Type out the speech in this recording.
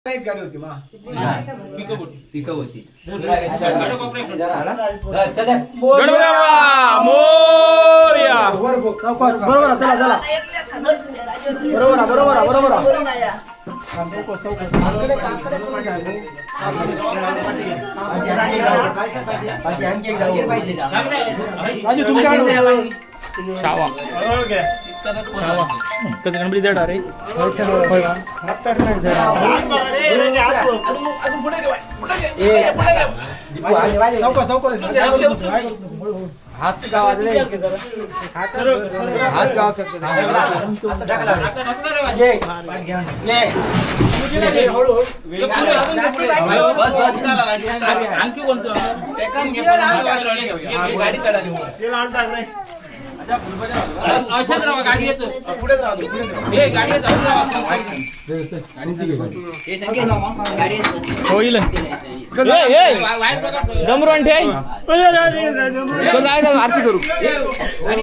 एक गाडी होती मा पिकअप होती बरोबर चला चला बरोबर शावा कधी गणपती जड अरे हात गावात हात गावात आणखी कोणतं गाडी चढाली अशाच राहा गाडी येतो पुढेच राहतो हे गाडी येतो होईल डमरू आणि ठेव चल आरती करू